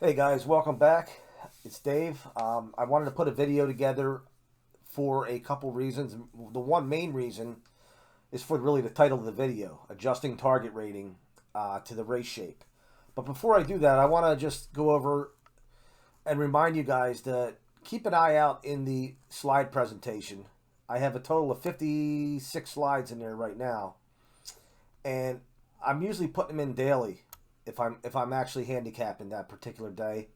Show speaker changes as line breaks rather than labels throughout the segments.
Hey guys, welcome back. It's Dave. I wanted to put a video together for a couple reasons. The one main reason is for really the title of the video, adjusting target rating to the race shape. But before I do that, I want to just go over and remind you guys to keep an eye out in the slide presentation. I have a total of 56 slides in there right now, and I'm usually putting them in daily if I'm actually handicapping that particular day.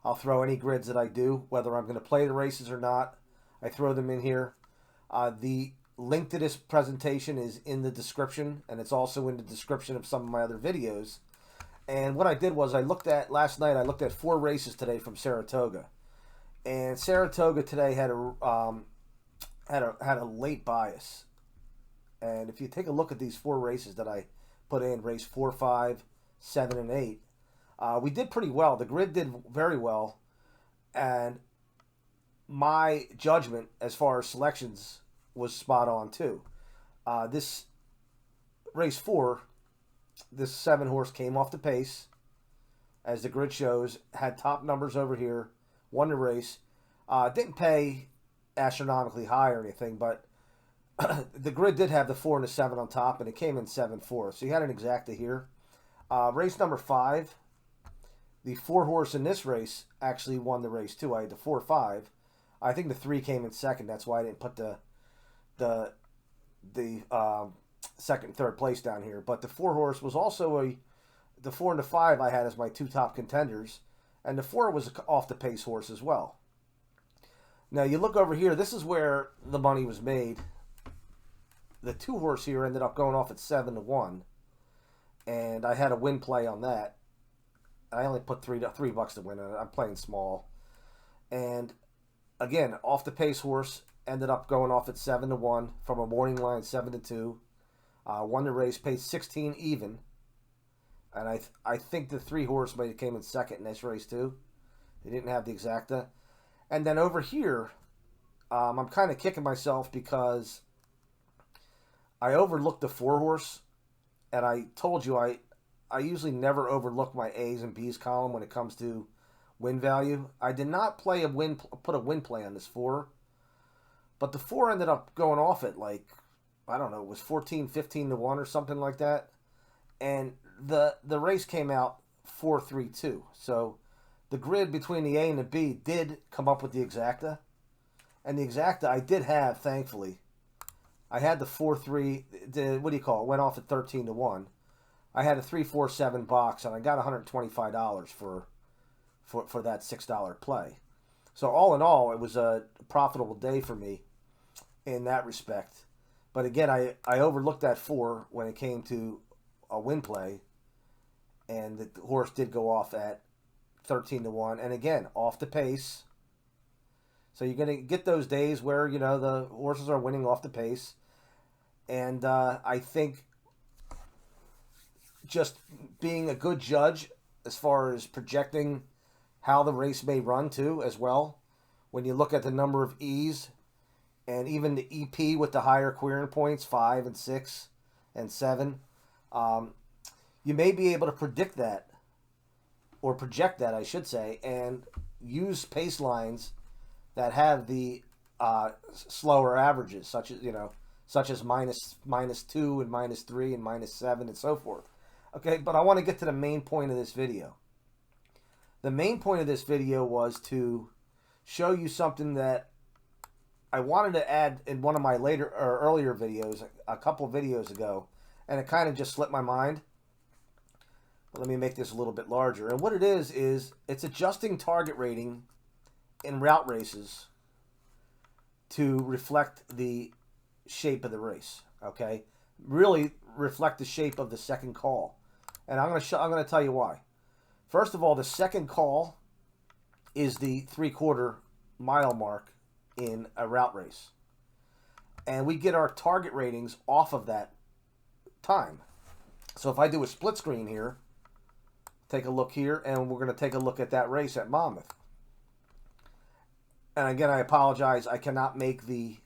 I'll throw any grids that I do, whether I'm going to play the races or not. I throw them in here. The link to this presentation is in the description, and it's also in the description of some of my other videos. And what I did was I looked at last night. I looked at 4 races today from Saratoga, and Saratoga today had a late bias. And if you take a look at these 4 races that I put in, race 4, 5, 7, and 8, we did pretty well. The grid did very well, and my judgment as far as selections was spot on too. This race 4, this 7 horse came off the pace, as the grid shows, had top numbers over here, won the race. Didn't pay astronomically high or anything, but the grid did have the 4 and the 7 on top, and it came in 7-4. So you had an exacta here. Race number 5, the 4 horse in this race actually won the race too. I had the 4-5. I think the 3 came in second. That's why I didn't put the second, third place down here. But the 4 horse was also the 4 and the 5 I had as my 2 top contenders, and the 4 was off the pace horse as well. Now you look over here. This is where the money was made. The 2 horse here ended up going off at 7-1, and I had a win play on that. I only put $3 to win it. I'm playing small, and again, off the pace horse ended up going off at 7-1 from a morning line 7-2. Won the race, paid 16 even, and I think the 3 horse might have came in second in this race too. They didn't have the exacta, and then over here, I'm kind of kicking myself because I overlooked the 4 horse, and I told you I usually never overlook my A's and B's column when it comes to win value. I did not put a win play on this 4, but the 4 ended up going off at, like, I don't know, it was 14, 15-1 or something like that, and the race came out 4-3-2. So the grid between the A and the B did come up with the exacta, and the exacta I did have, thankfully. I had the 4-3. What do you call it? Went off at 13-1. I had a 3-4-7 box, and I got $125 for that $6 play. So all in all, it was a profitable day for me in that respect. But again, I overlooked that 4 when it came to a win play, and the horse did go off at 13-1, and again off the pace. So you're going to get those days where the horses are winning off the pace, and I think just being a good judge as far as projecting how the race may run too as well. When you look at the number of E's and even the EP with the higher querying points, 5 and 6 and 7, you may be able to predict that, or project that, I should say, and use pace lines that have the slower averages, such as minus 2 and -3 and -7 and so forth. Okay, but I want to get to the main point of this video. The main point of this video was to show you something that I wanted to add in one of my later or earlier videos, a couple videos ago, and it kind of just slipped my mind. But let me make this a little bit larger. And what it is it's adjusting target rating in route races to reflect the shape of the race. Okay, really reflect the shape of the second call, and I'm going to tell you why. First of all, the second call is the 3/4 mile mark in a route race, and we get our target ratings off of that time. So if I do a split screen here, take a look here, and we're going to take a look at that race at Monmouth. And again, I apologize. I cannot make the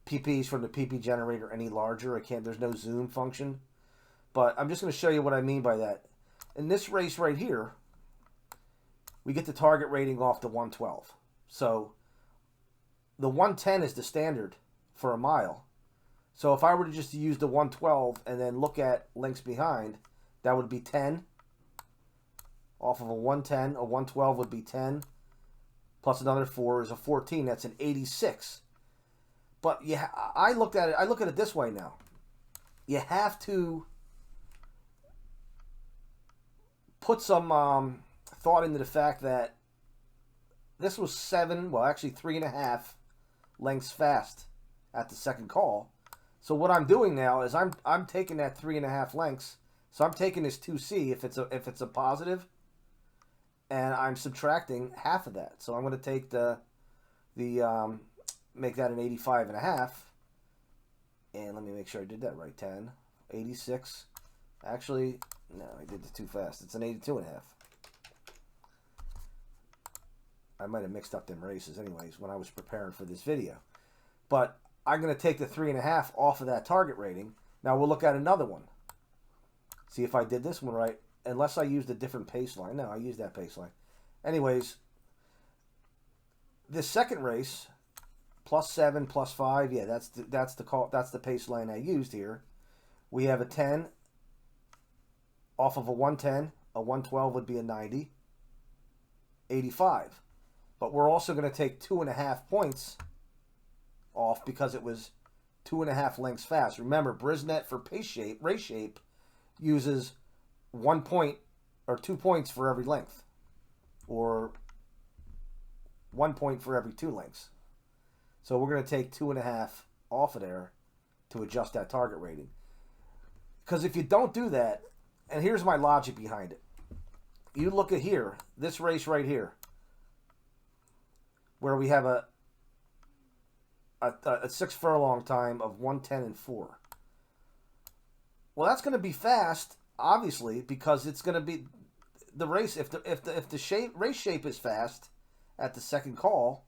PPs from the PP generator any larger. I can't. There's no zoom function. But I'm just going to show you what I mean by that. in this race right here, we get the target rating off the 112. So the 110 is the standard for a mile. So if I were to just use the 112 and then look at lengths behind, that would be 10. Off of a 110, a 112 would be 10. Plus another 4 is a 14. That's an 86. But yeah, I look at it this way now. You have to put some thought into the fact that this was 3.5 lengths fast at the second call. So what I'm doing now is I'm taking that 3.5 lengths. So I'm taking this 2C if it's a positive, and I'm subtracting half of that. So I'm going to take make that an 85.5. And let me make sure I did that right. 10, 86. Actually, no, I did it too fast. It's an 82.5. I might have mixed up them races anyways when I was preparing for this video. But I'm going to take the 3.5 off of that target rating. Now we'll look at another one. See if I did this one right. Unless I used a different pace line. No, I used that pace line. Anyways, this second race, +7, +5. Yeah, that's the pace line I used here. We have a 10 off of a 110. A 112 would be a 90. 85. But we're also going to take 2.5 points off because it was 2.5 lengths fast. Remember, Brisnet for race shape uses 1 point or 2 points for every length, or 1 point for every 2 lengths. So we're going to take 2.5 off of there to adjust that target rating. Because if you don't do that, and here's my logic behind it. You look at here, this race right here, where we have a 6 furlong time of 1:10 and 4. Well, that's going to be fast, obviously, because it's going to be the race. If the race shape is fast at the second call,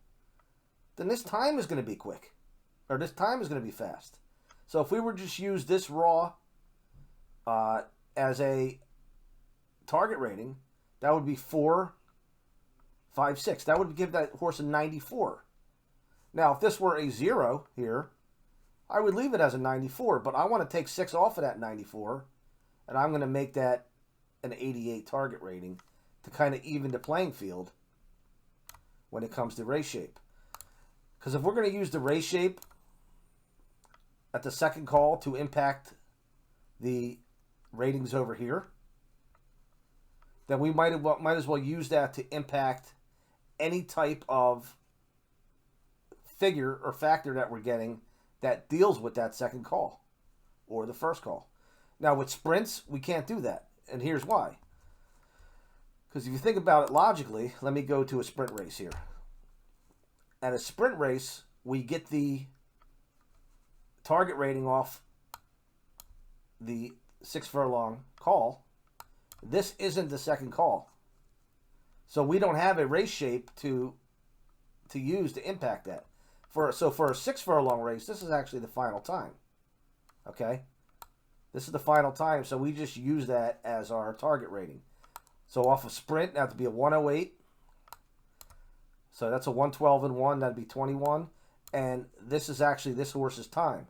then this time is going to be quick, or this time is going to be fast. So if we were just use this raw as a target rating, that would be 4, 5, 6. That would give that horse a 94. Now, if this were a 0 here, I would leave it as a 94, but I want to take 6 off of that 94, and I'm going to make that an 88 target rating to kind of even the playing field when it comes to race shape. Because if we're going to use the race shape at the second call to impact the ratings over here, then we might as well use that to impact any type of figure or factor that we're getting that deals with that second call or the first call. Now with sprints, we can't do that. And here's why. Because if you think about it logically, let me go to a sprint race here. At a sprint race, we get the target rating off the 6 furlong call. This isn't the second call. So we don't have a race shape to use to impact that. So for a 6 furlong race, this is actually the final time. Okay? This is the final time, so we just use that as our target rating. So off of sprint, that would be a 108. So that's a 112 and 1, that'd be 21. And this is actually this horse's time.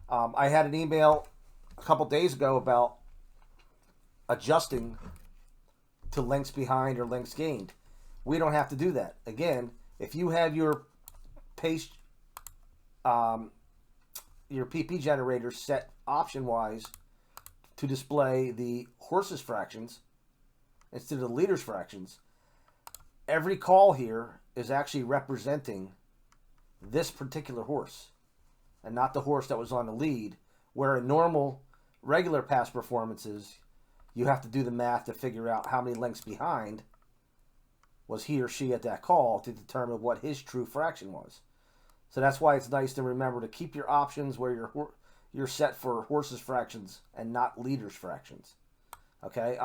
I had an email a couple days ago about adjusting to lengths behind or lengths gained. We don't have to do that. Again, if you have your pace, your PP generator set option-wise to display the horse's fractions instead of the leader's fractions, every call here is actually representing this particular horse and not the horse that was on the lead, where in normal, regular past performances, you have to do the math to figure out how many lengths behind was he or she at that call to determine what his true fraction was. So that's why it's nice to remember to keep your options where you're set for horses' fractions and not leaders' fractions. Okay?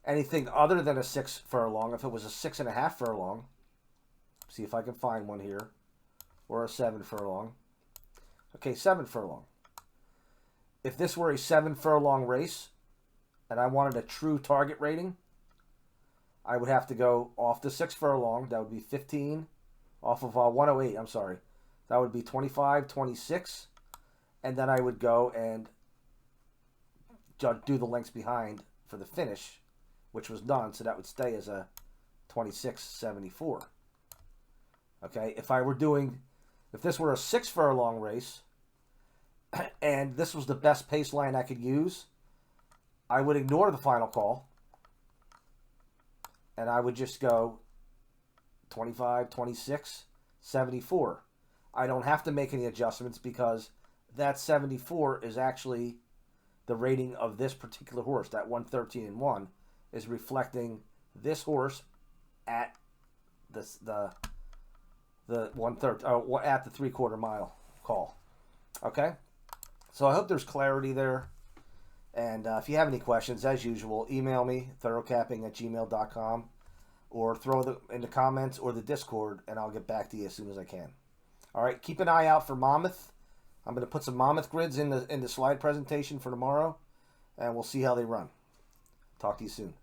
Anything other than a 6 furlong, if it was a 6.5 furlong, see if I can find one here, or a 7 furlong. Okay, 7 furlong. If this were a 7 furlong race, and I wanted a true target rating, I would have to go off the 6 furlong. That would be 15 off of 108. I'm sorry. That would be 25, 26. And then I would go and do the lengths behind for the finish, which was done. So that would stay as a 26.74. Okay. If this were a 6 furlong race and this was the best pace line I could use, I would ignore the final call. And I would just go 25, 26, 74. I don't have to make any adjustments because that 74 is actually the rating of this particular horse. That 113-1 is reflecting this horse at the 130 at the 3/4 mile call. Okay, so I hope there's clarity there. And if you have any questions, as usual, email me, thoroughcapping@gmail.com, or throw them in the comments or the Discord, and I'll get back to you as soon as I can. All right, keep an eye out for Monmouth. I'm going to put some Monmouth grids in the slide presentation for tomorrow, and we'll see how they run. Talk to you soon.